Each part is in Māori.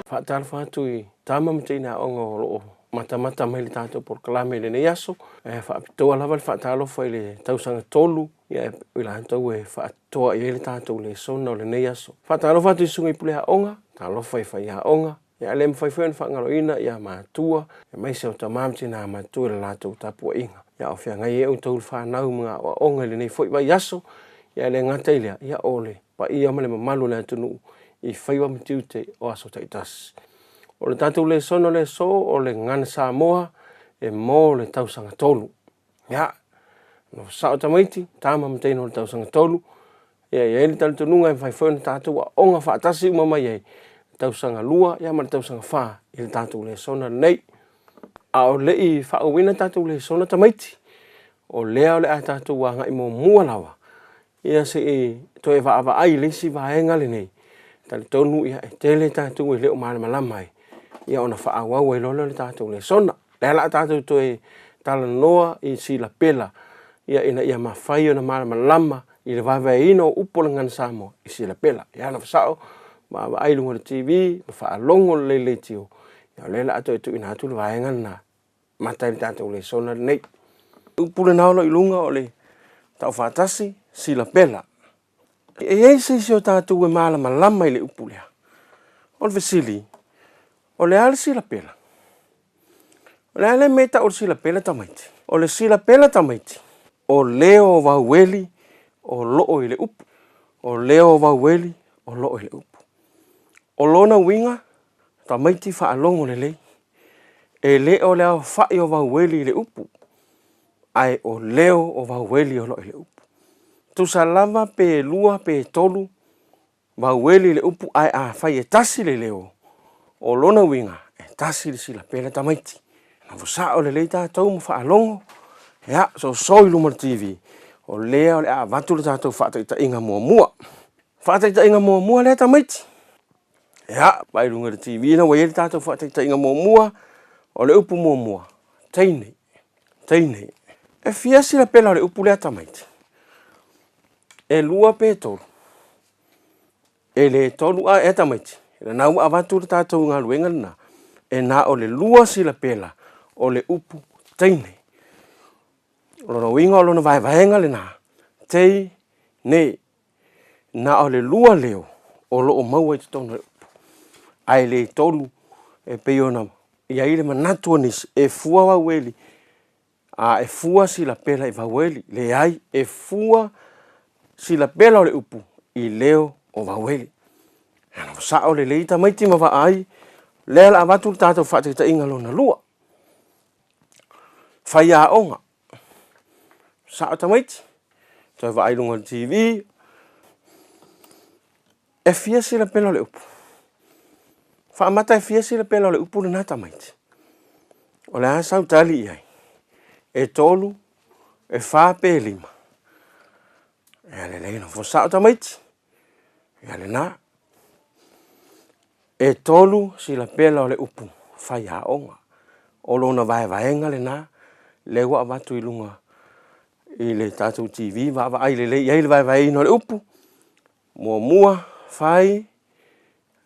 Whaatara whātu I tāma mtina ongo loo mata mai le tātou porkalame le nei aso. Whaapitoa lava le whaatalofa I le tausanga tolu. Ia ila hantou whaatoa I le tātou le sona o le nei aso. Whaatalofa tu sunga I pule haonga. Talofa I whai haonga. Ia le mwhaiwhaion whaangaloina ia mātua. Ia maise o tamam tina mātua le lātou tapua inga. Ia o whia ngai tau whanau mga o onga le nei whoi vai aso. Ia le ngatailea ia ole. Pa ia male mamalu le atunu I whaiwa mtiute o aso taitasi. O le tātou le sono le so o le ngana Samoa mō le tausanga tolu. Ia, no sao tamaiti, tāma mteino le tausanga tolu. Ia le talitununga whaiwhaion tātou a onga whaatasi umama iei. Tausanga lua, ia ma le tausanga wha I le tātou le sona nei. A o le I whaawina tātou le sona tamaiti. O lea o le a tātou a ngai mō mua lawa. Ia se toi whaava ai lesi vaenga le nei. Tali tonu ia tele tātou leo maale malamai. Ia ona whaawau lolo le tātou le sona. Lea la tātou toi tala noa I Silapela. Ia ina ia mawhai ona maale malama I le vavai ino upola ngana Samoa I Silapela. Ia na whasao ma ai lunga le TV, ma whaalongo le tio. Ia le la ato tu ina atu le vaenga na matai le tātou le sona nei. Upule naolo I lunga o le tau whaatasi Silapela. E se o tātou maala malama I le upulea. O le vesili, o le ale Silapela. O le ale meta o le Silapela tamaiti. O le Silapela tamaiti. O leo vaueli o loo I le upu. O leo vaueli o loo I le upu. O lona winga tamaiti whaalongo le lei. E leo leo whai o vaueli I le upu. Ai o leo o vaueli o loo I le upu. Tusa lava pe lua pe tolu vaueli le upu ai a whai tasi le leo o lona winga tasi le Silapela tamaiti. Na wasa o le leita tau mo whaalongo ia so soi luma TV o lea o le a vatu le tātou whaataita inga mua. Whaataita inga mua le tamaiti. Ia, pai lunga le TV na wai le tātou whaataita inga mua o le upu mua. Teine. E fia Silapela o le upu le tamaiti. E lua pe tolu. E le tolu a e tamaiti. E nau avatu le tātou ngā luenga na. E na o le lua Silapela o le upu teine. O lona winga o lona vaenga le na. Teine. Na o le lua leo o lo o maua I tonu le upu. Ai le tolu e peiona. Ia ile manatua nis e fua waweli. A e fua Silapela I waweli. Le ai e fua Silapela o le upu I leo o vaueli. Ana sao le leita maiti ma ai le la avatu tātou whaataita inga lona lua. Whai a onga. Sao tamaiti. Toi wa ailunga le TV. E fia Silapela o le upu. Whaamata e fia Silapela o le upu le nata maiti. O le a sau tali iai. E tolu. E whape lima. Ia le leina fosao tamaiti. Ia le na. E tolu Silapela o le upu. Whai a onga. O lona vaenga le na. Le wa avatu I lunga. I le tātou TV. Wa ai le le. Ia le vaenga le upu. Mua. Whai.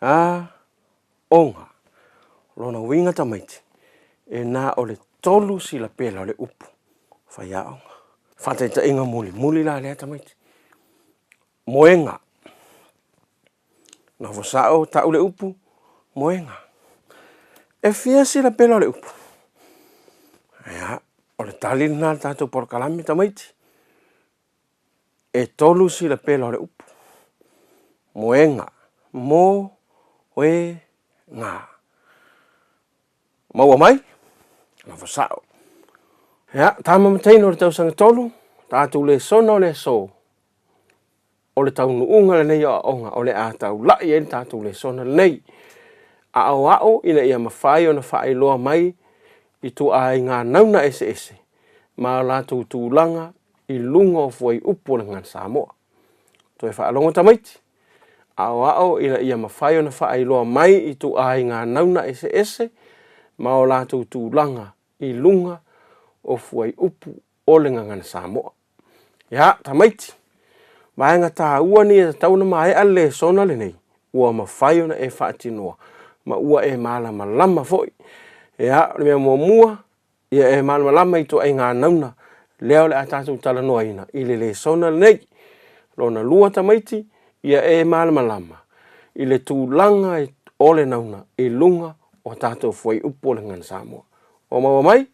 A. Onga. Lona winga tamaiti. E na o le tolu Silapela o le upu. Whai a onga. Whataita inga muli la lea tamaiti. Moenga. Na wasao tau le upu. Moenga. E fia Silapela o le upu. Ia. O le tali na tātou porkalami tamaiti. E tolu Silapela o le upu. Moenga. Moenga. Maua mai. Na wasao. Ia. Tāma mataino le tausanga tolu. Tātou le sono le so. O le tau nuunga le nei o onga o le a tau lai e tātou le sona nei. A ao ina ia mawhai o na whae loa mai I tu ai ngā nauna ese. Ma la tu tūlanga I lunga o fuai upo le ngā Samoa. Toi whaalongo tamaiti. A ao ina ia mawhai o na whae loa mai I tu ai ngā nauna ese. Ma o la tu tūlanga I lunga o fuai upo o le ngā Samoa. Ia, tamaiti. Vaenga tā ua ni e tauna mai ale sona le nei. Ua mawhai ona e whaatinoa. ma ua e malama lama foi. Ia le mea mua ia e malama lama i to ai ngā nauna leo le a tātou tala noa ina i le sona nei lona lua tamaiti ia e malama lama i le tūlanga e ole nauna i lunga o tātou foi upo le ngana Samoa. O maua mai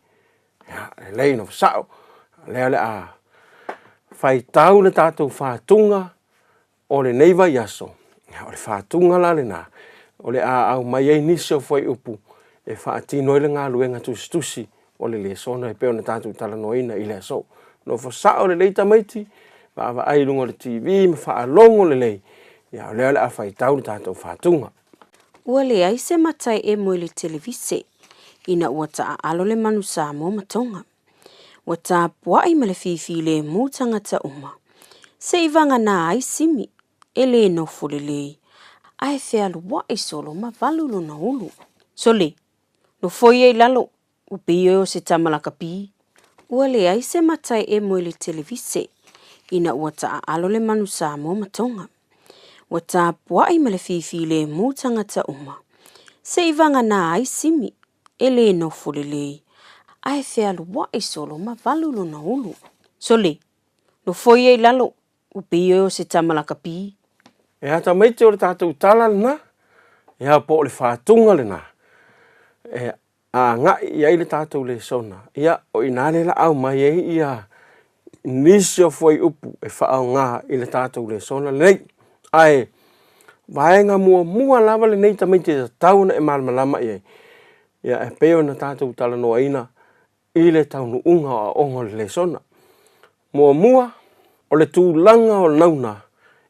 ia le lei no sao leo le a fai tau le tātou whātunga o le neiva iaso. O le whātunga la le nā. O le a au mai ei nisio foi upu e whaatino i le ngā luenga tusi o le sona e peo na tātou tala noina i le aso. No whasao le leita maiti, wa ai lunga le TV, ma whaalongo le lei. Ia o leo le a whai tau le tātou whātunga. Ua le ai se matai e moe le televise, ina ua taa alo le manu Samoa matonga. Ua taa puai ma le fifi le mūtanga ta uma. Se ivanga nā ai simi, e le nofo le lei. Ai whea lua e solo ma valulo na ulu. So le, no foi e lalo, upi o se tamalaka pi. Ua le ai se matai e moe le televise, ina ua taa alo le manu Samoa matonga. Ua taa puai ma le fifi le mūtanga ta uma. Se ivanga nā ai simi, e le nofo le lei. Ai whea lua e solo ma valulo na ulu. So le, no foi e lalo, upi o se tamalaka pi. E hata maite o le tātou tala lena, e hao po le whātunga lena. E a ngai i ai le tātou le sona. Ia o inale la au mai e ia nisio foi upu e whaau ngā i le tātou le sona. Nei, ai, vaenga mua lava le nei tamaite e tauna e malmalama i ai. Ia e peo na tātou tala noa ina i le taunu unga o ongo le sona. Mua o le tūlanga o nauna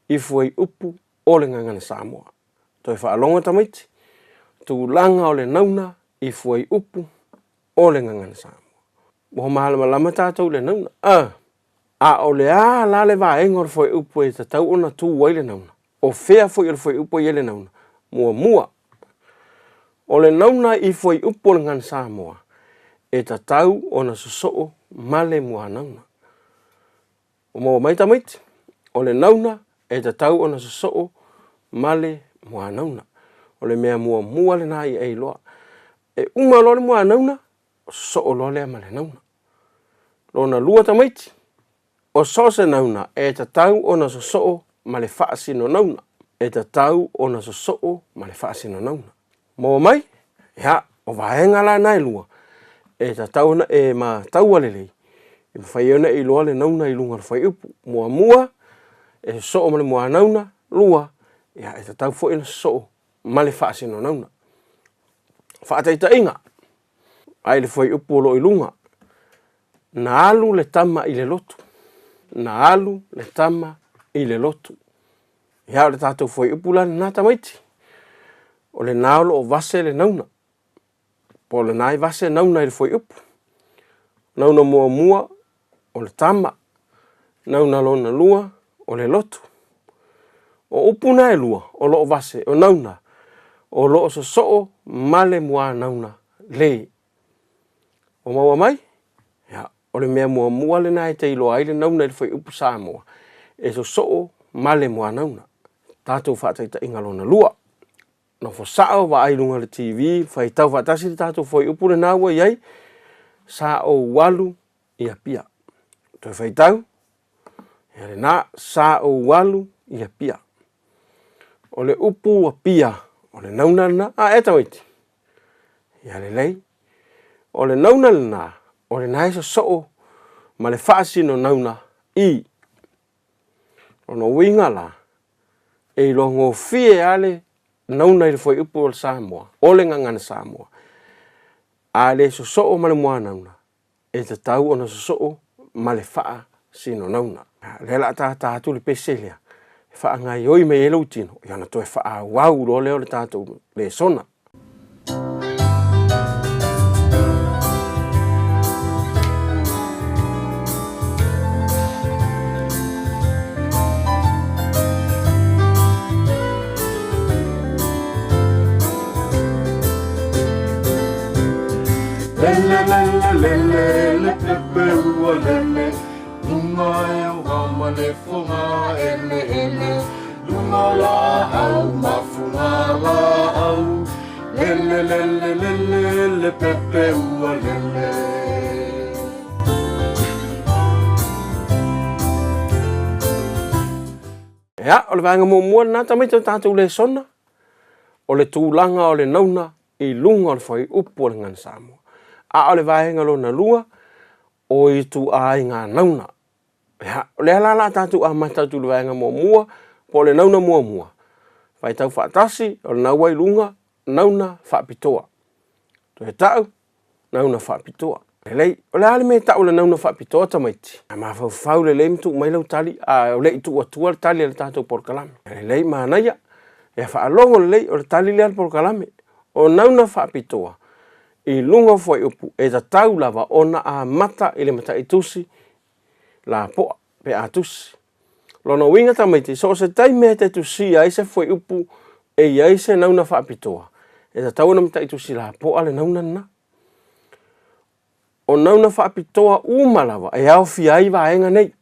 i fuai upu o le ngangana Samoa. Toi whaalonga tamaiti, tūlanga o le nauna i fuai upu o le ngangana Samoa. Moho mahalama lama tātou le nauna. A o le a la le vaenga o le fuai upu e tatau ona tū wai le nauna. O fea fuai o le fuai upu i le nauna. Mua. O le nauna i fuai upu o le ngangana Samoa e tatau ona susoo male mua nauna. O mua mai tamaiti, o le nauna e tatau ona susoo male mua nauna. O le mea mua le nā i ei loa. E uma lo le mua nauna, o susoo lo le male nauna. Lona lua tamaiti, o sose nauna e tatau ona susoo male whaasino nauna. E tatau ona susoo male whaasino nauna. Mua mai, ia, o vaenga la nai lua. E tatau na e ma taua lelei. I whaiona i loa le nauna i lunga le whai upu. Mua, e susoo male mua nauna, lua, ia e tatau fo ina susoo male whaasino nauna. Whaataita inga, ai le whai upu lo i lunga. Na alu le tama i le lotu. Na alu le tama i le lotu. Ia o le tātou whai upu la nā tamaiti. O le naolo o vase le nauna. Po le nai vase nauna i le whai upu. Nauna mua o le tama. Nauna lona lua o le lotu. O upu na e lua o loo vase o nauna. O loo sosoo male mua nauna le. O maua mai? Ia, o le mea mua le nai te ilo aile nauna i le whai upu Samoa. E sosoo male mua nauna. Tātou whaataita inga lona lua. No whasao wa ailunga le TV, whai tau whaatasi le tātou whai upu le nāua iai, sa o walu i a pia. Toi whai tau, ia le nā, sa o walu i a pia. O le upu a pia, o le naunana, e tawaiti. Ia le lei, o le naunana, o le naisa soo, ma le whaasino nauna i. O no winga la, e longo fie ale, nauna i le whai upu o le Samoa, o le ngangana Samoa. A le sosoo ma le mua nauna, e te tau ona sosoo ma le wha sino nauna. Le la tātou le peselia, wha ngai oi me e lautino, i ana toi wha wau lo leo le tātou le sona. Lele pepe ua lele, lunga e o hama le fonga ele. Lunga la au, mafunga la au, lele lele lele le pepe ua lele. Ya, o le vaenga mua na tamaita tātou le sona. O le tūlanga o le nauna I lunga o le whai upu o le ngana Samoa. A o le vaenga lo na lua o I tu ai ngā nauna. Ya, o le alala tātou a mai tātou le vaenga mua po le nauna mua. Whai tau whaatasi o le naua I lunga nauna whaapitoa. To he tau nauna whaapitoa. Lei, o le ale me tau le nauna whaapitoa tamaiti. A maa whau le lei mtu mai lau tali, a o le I tu atua le tali le tātou porkalame. Lei maa naia, e whaalongo le lei o le tali le porkalame. O nauna whaapitoa, I lunga fwai upu, e ta tau lava ona a mata I le mata I tusi, la poa, pe a tusi. Lono winga tamaiti, so se tai mea te tusi a ise fwai upu, e ia ise nauna whaapitoa. E ta tau na mata I tusi la poa le nauna na. O nauna whaapitoa umalawa e au fiai vaenga nei.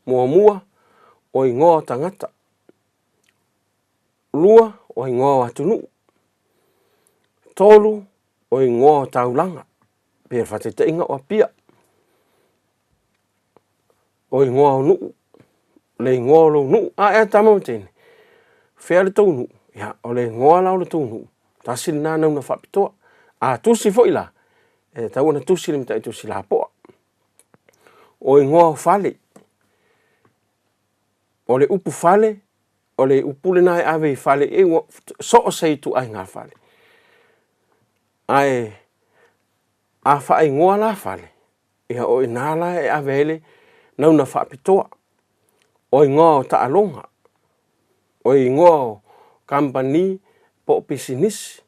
Mua o ingoa tangata. Lua o ingoa atunu. Tolu o ingoa taulanga. Pea whatete inga o pia. O ingoa o nuu. Le ingoa lo nuu. A ea tamau tene. Whea le tau nuu. Ya, o le ingoa lao le tau nuu. Tasi na nauna whaapitoa. A tusi fo ila. E tau na tusi le mta I tusi la poa. O ingoa fale. O le upu fale. O le upu le nai ave fale. E so o sei tu ai ngā fale. Ai a wha ingoa la fale. Ia o inala e ave ele nauna whaapitoa. O ingoa o taalonga. O ingoa o kampani po pisinisi.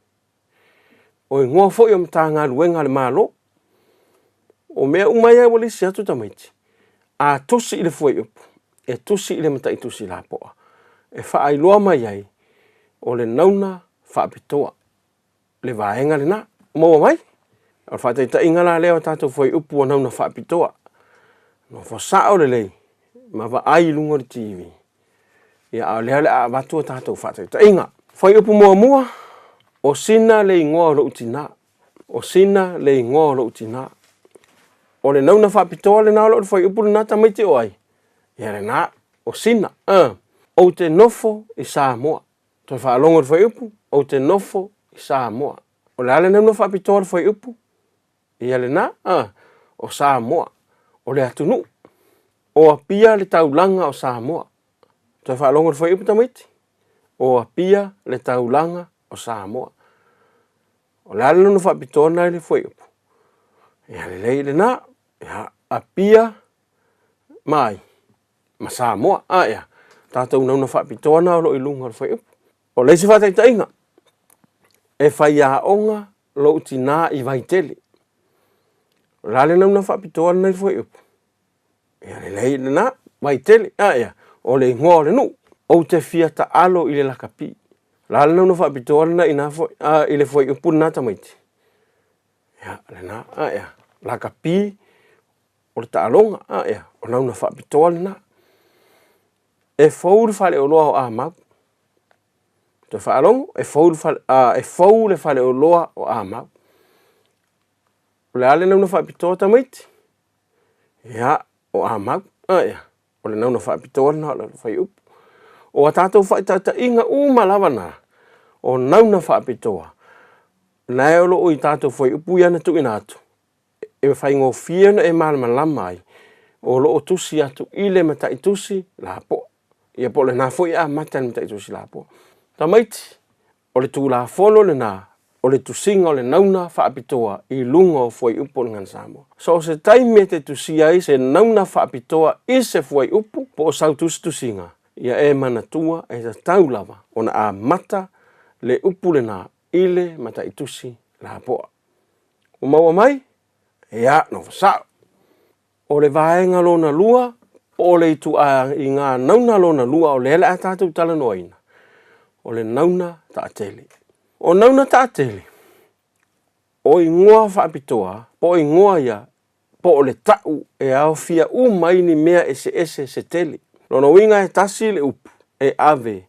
O ingoa fo I mta ngā luenga le malo. O mea umaya wale si atu tamaiti. A tusi I le fwai upu. E tusi I le mata I tusi la poa. E wha ai loa mai ai. O le nauna whaapitoa. Le vaenga le na. Maua mai. O whaataita inga la leo tātou fwai upu o nauna whaapitoa. No whasao le lei. Ma wa ai lunga le TV. Ia au lea le a watua tātou whaataita inga. Fwai upu mua. O sina le ingoa lo utina. O sina le ingoa lo utina. O le nauna whaapitoa le nao lo fwai upu le nata maiti o ai. Ia le na. O sina. O te nofo I Samoa. Toi whaalongo le fwai upu. O te nofo I Samoa. O le ale nauna whaapitoa le fwai upu. Ia le na. O Samoa. O le atunu. O apia le taulanga o Samoa. Toi whaalongo le fwai upu tamaiti. O apia le taulanga o Samoa. O le ale nauna whaapitoa nai le fwai upu. Ia le lei le na. Ia apia mai. Ma Samoa. Ia. Tātou nauna whaapitoa na o lo I lunga le fwai upu. O leisi whaataita inga. E whai a onga lo utina I vaitele. O lale nauna whaapitoa na I fwai upu. Ia le lei le na. Vaitele. Ia. O le ingoa le nu. O te fiata alo I le lakapi. Lale nauna whaapitoa na I le fwai upu na tamaiti. Ia le na. Ia. Lakapi. O le taalonga. Ia. O nauna whaapitoa le na. E fau le fale o loa o a mau. Te whaalongo, e fau le fale o loa o a mau. O le ale nauna whaapitoa tamaiti. Ia, o a mau. Ia, o le nauna whaapitoa na o whai upu. O a tātou whaitata inga umalawa na. O nauna whaapitoa. Nai o loo I tātou whai upu iana tu inatu. E whai ngō whiana e malama lamai. O loo tusi atu ile mata I tusi la po. Ia po le nā fwoi a mata ni mata I tusi la po. Tamaiti, o le tūla whono le nā, o le tusinga o le nauna whaapitoa I lunga o fwoi upu o ngana Samoa. So se taime te tusia I se nauna whaapitoa I se fwoi upu po o sau tusinga. Ia e manatua e ta taulawa o na a mata le upu le nā ile mata I tusi la poa. O maua mai, ia no whasao. O le vaenga lo na lua, o le itu a I ngā nauna lo na lua o le ele a tātou tala noaina. O le nauna taatele. O nauna taatele. O ingoa whaapitoa, po ingoa ia, po o le tau e au fia umaini mea ese se tele. Lono winga e tasi le upu, e ave,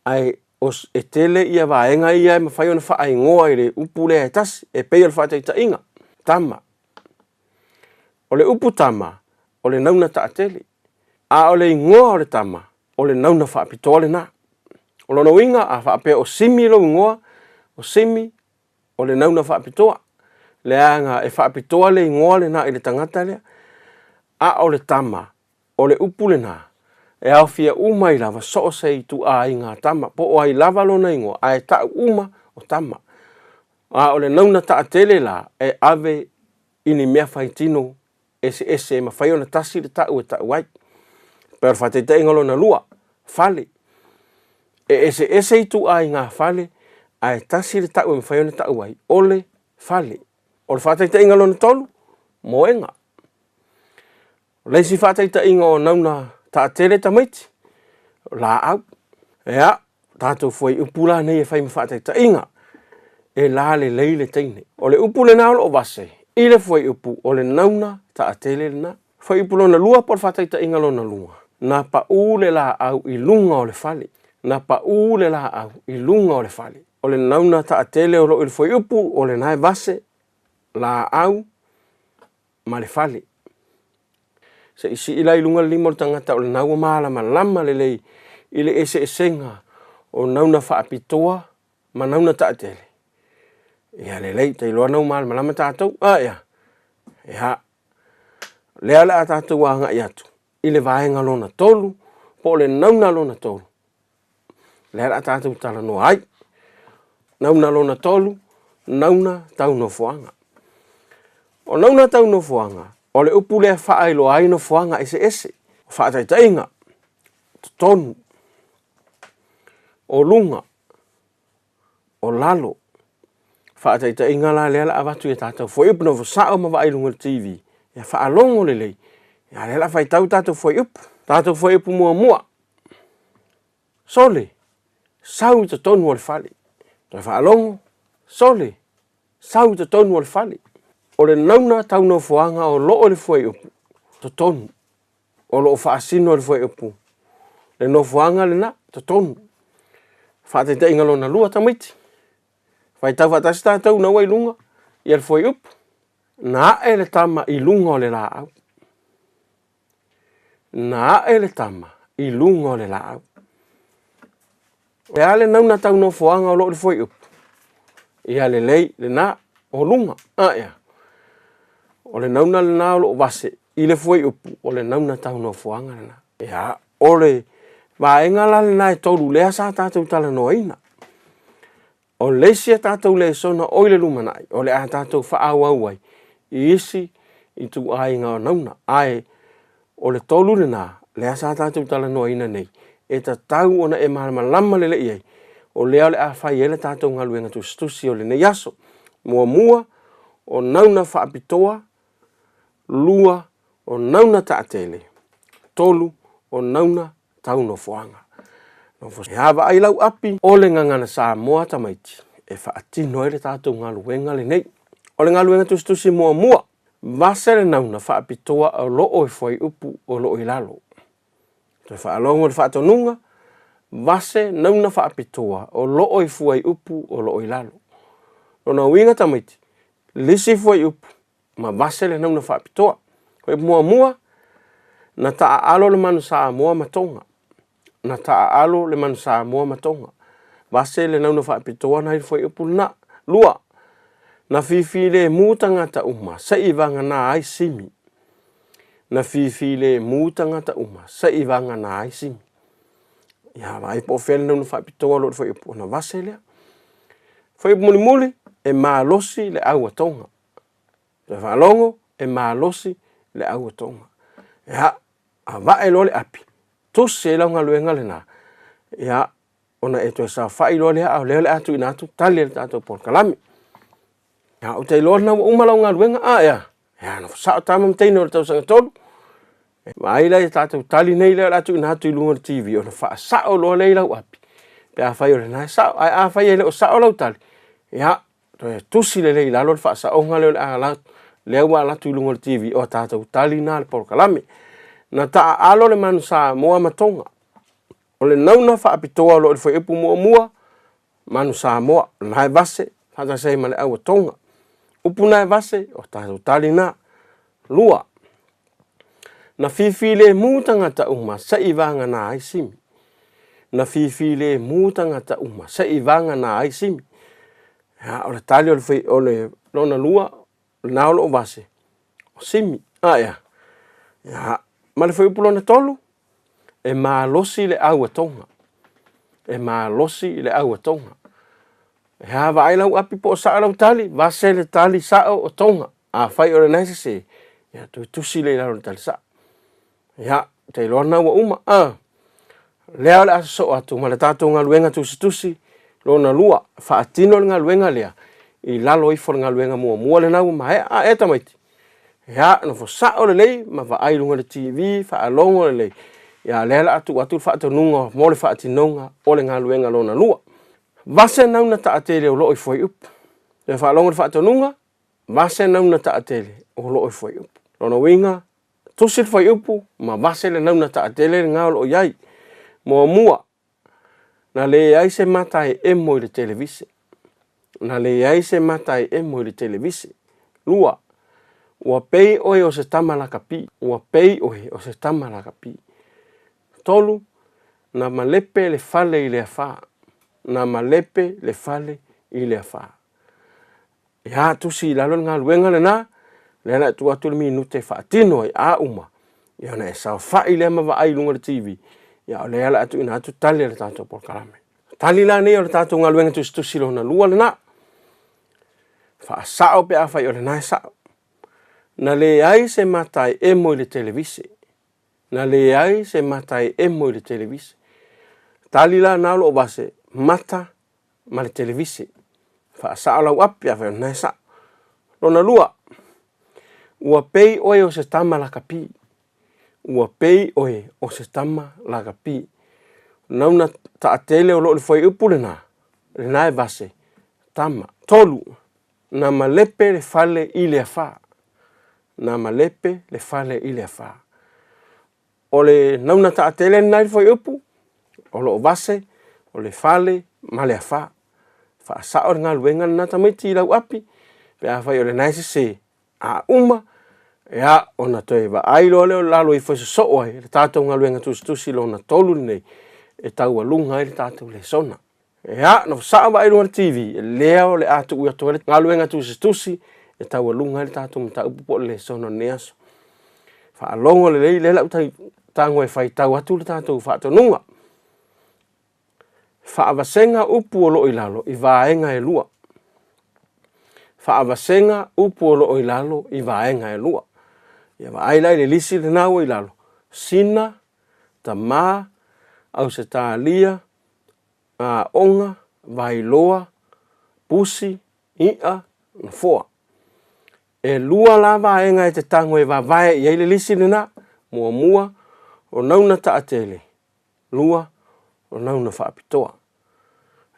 ai os e tele ia vaenga ia ma fai ona fai ngoa i le upu le tasi e pei al whātaita inga tama o le upu tama o le nauna ta atele a o le ingoa o le tama o le nauna whaapitoa le na o lono inga a whaapea o simi lo ingoa o simi o le nauna whaapitoa le anga e whaapitoa le ingoa le na i le tangata lea a o le tama o le upu le na e au fia uma i lava so se i tu a inga tama po o ai lava lo na ingoa a e ta uma o tama a o le nauna ta atele la e ave ini mea whaitino ese ma whai ona tasi le ta ue ta uai pero whateita ingalo na lua fale e ese i tu a inga fale a e tasi le ta ue ma whai ona ta uai ole fale o le whateita ingalo na tolu moenga leisi whateita inga o nauna ta atele ta maiti la au ea tātou foi upula nei e whai ma whateita inga e la le leile teine o le upu le nao o vase i le foi upu o le nauna ta atele na foi upu lona lua por whateita inga lona lua na pa ule la au i lunga o le fale na pa ule la au i lunga o le fale o le nauna ta atele o lo i le foi upu o le nae vase la au ma le fale se isi ila i lunga limo le tangata o le naua malama lama le lei i le ese esenga o nauna whaapitoa ma nauna ta atele ia le lei te iloa nau malama lama tātou ia ia lea lea tātou anga i atu i le vaenga lona tolu po le nauna lona tolu lea lea tātou tala noa ai nauna lona tolu nauna tau no fuanga o nauna tau no fuanga o le upu lea whaai ai no fuanga ese whaatai inga tonu o lunga o lalo whaatai inga la lea la avatu e tātou foi upu no sao ma vai lunga TV ia whaalongo le lei ia lea la whai tau tātou foi upu mua sole sau te tonu o le fale toi whaalongo sole sau te tonu o le fale o le nauna tau no fuanga o loo le foi upu to tonu o loo whaasino le foi upu le no fuanga le na to tonu whaatete inga lona lua tamiti whai tau whatasi tātou na wai lunga i le foi upu na e le tama i lunga o le la au na e le tama i lunga o le la au e ale nauna tau no fuanga o loo le foi upu ia le lei le na o lunga ia o le nauna le na o loo vase i le foi upu o le nauna tau no fuanga le na ia o le vaenga la le na e tolu lea sa tātou tala noaina o leisia tātou le sona o le lumanai o le a tātou whaau auai i isi i tu ainga o nauna ai o le tolu le na lea sa tātou tala noaina nei e ta tau ona e malama lama le iei o lea le a whai ele tātou ngaluenga tu stusi o le ne yaso mua o nauna whaapitoa lua o nauna taatele tolu o nauna tau no fuanga no fo e hava ai lau api o le ngangana Samoa tamaiti e whaatino ele tātou ngaluenga le nei o le ngaluenga tu stusi mua vase le nauna whaapitoa o loo e foi upu o loo i lalo toi whaalongo le whaatonunga vase nauna whaapitoa o loo i fuai upu o loo i lalo no na winga tamaiti lisi fuai upu ma vase le nauna whaapitoa koe mua na taa alo le manu Samoa matonga na taa alo le manu Samoa matonga vase le nauna whaapitoa na i fuai upu na lua na fifi le mūtanga ta uma sa ivanga na ai simi na fifi le mūtanga ta uma sa ivanga na ai simi ia vai po fel nauna whaapitoa lo fuai upu na vase lea fuai upu muli e malosi le au atonga te whalongo e malosi le au atonga ia a vae lo le api tusi e launga luenga le na ia ona e toi sa whai lo le au le atu inatu tali le tato por kalami ia o te ilo na uma launga luenga ia na sao tama mteino le tau sanga tolu vai la tato tali nei le atu inatu ilunga TV ona wha sao lo le lau api pe a whai o le na sao a whai le o sao lau tali ia toi tusi le le lalo le wha sao nga le a lau le ua la tu lunga TV o tātou tali nā le por kalami na taa alo le manu Samoa matonga O le nauna whaapitoa lo i whai upu mua manu Samoa, nai vase, hata sei male au tonga. Upu nai vase, o tātou tali nā, lua. Na whiwhile mūtanga ta uma, sa i vanga nā aisimi. Na whiwhile mūtanga ta uma, sa i vanga nā aisimi. O le tali o le lona lua, le naolo o vase, o simi, ia. Ma le whai upu lona tolu, e mā losi le au tonga. E mā losi le au tonga. E hawa ai lau api po o saa lau tali, vase le tali saa o tonga. A whai o le naise se, ia tui tusi le lau le tali saa. Ia, te lona ua uma, lea le asa so atu, ma le tātou ngā luenga tusi, lona lua, whaatino le ngā luenga lea, i lalo ifo le ngā luenga mua le nau, ma e tamaiti. Ia, no fo saa o le lei, ma wa ai lunga le TV, whaalongo le lei. Ia, lea le atu whaatonunga, mo le whaatinonga, o le ngā luenga lona lua. Vase nauna ta atele o loi foi up. Le whaalonga le whaatonunga, vase nauna ta atele o loi foi up. Lona winga, tusil foi upu, ma vase le nauna ta atele ngā o iai. Mua, na le ai se matai e mo le televise. Na le ai se matai e mo le televise. Lua, ua pei oe o se tamalaka pi. Ua pei oe o se tamalaka pi. Tolu, na malepe le fale i le afaa. Na malepe le fale i le afaa. Ia tusi lalo ngā luenga le nā, le na tu atu le minute whaatino ai a uma. Ia na e sao whai le mawa ai lunga le TV. Ia o le ala atu ina atu tali le tātou por karame. Tali la nei o le tātou ngā luenga tusi lo na lua le nā. Wha sao pe a whai o le nā sao. Na le ai se matai e mo le televise. Na le ai se matai e mo le televise. Tali la nalo o base mata ma le televise. Wha sao lau api a whai o nā sao. Lona lua. Ua pei oe o se tama laka pi. Ua pei oe o se tama laka pi. Nauna ta atele o lo le whai upu le nā. Le nā e vase. Tama. Tolu. Na malepe le fale i le awha. Na malepe le fale i le awha. O le nauna ta atele nai le whai upu. O lo vase. O le fale ma le awha. Wha sao ngā luenga na tamaiti i lau api. Pe a whai o le naise se. A uma. Ia, ona toi wa ailo leo lalo i whaisa soo ai, le tātou ngā luenga tusi lo na tolu nei, e tau alunga ai le tātou le sona. Ia, na saa wa ailo na TV, e leo le atu ua toa le ngā luenga tusi, e tau alunga ai le tātou mta upupo le sona ne aso. Wha alongo le lei, le lau tango e whai tau atu le tātou whaatonunga. Wha avasenga upu o lo i lalo, i vaenga e lua. Wha avasenga upu o lo i lalo, i vaenga e lua. Ia wa ailai le lisi le nāua i lalo. Sina, ta mā, au se tā lia, onga, vailoa, pusi, ia, na fua. E lua la vaenga e te tango e vavae i le lisi le nā, mua, o nauna ta atele. Lua, o nauna whaapitoa.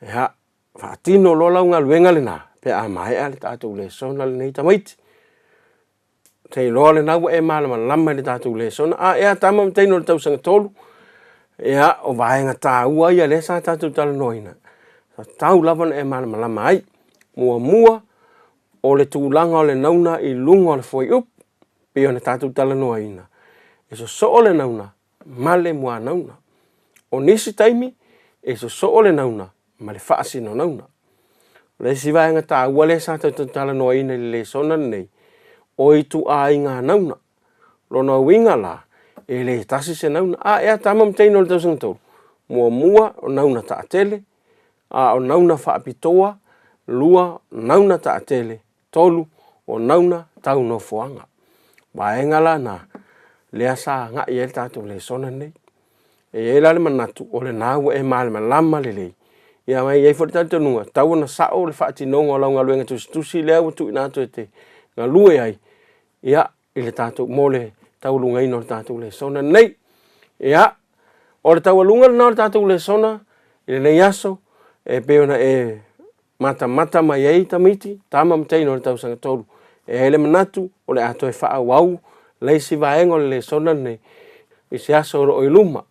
Ia, whaatino lo lau ngā luenga le nā, pe a mai ale tātou le sona le nei tamaiti. Tei loa le nau e malama lama le tātou le sona. Ea tama mteino le tausanga tolu. Ea o vaenga tā ua ia le sa tātou tala noina. Tau lawan e malama lama ai. Mua o le tūlanga o le nauna i lunga o le foi up. Pio ne tātou tala noina. E so o le nauna, male mua nauna. O nisi taimi, e so o le nauna, male whaasi no nauna. Le si vaenga tā ua le sa tātou tala noina le sona nei. O i tu a inga nauna. Lona winga la, e le tasi se nauna. Ea tama mteino le tausanga tolu. Mua o nauna ta atele. O nauna whaapitoa. Lua, nauna ta atele. Tolu, o nauna tau no fuanga. Waenga la na, lea sa nga i el tātou le sona nei. E la le manatu, o le nāua e malama lama le lei. Ia mai ei fori tātou nunga. Tau na sao le whaatinonga o lau ngā luenga tusi lea watu inato e te ngā lue ai. Ia, i le tātou mole tau lunga ino le tātou le sona nei. Ia, o le tau alunga le nao le tātou le sona, i le nei aso, e peona e mata mai ei tamiti, tama mteino le tau sanga tolu. E hele manatu, o le ato e wha wau, leisi vaenga o le sona nei, i se aso ro o iluma.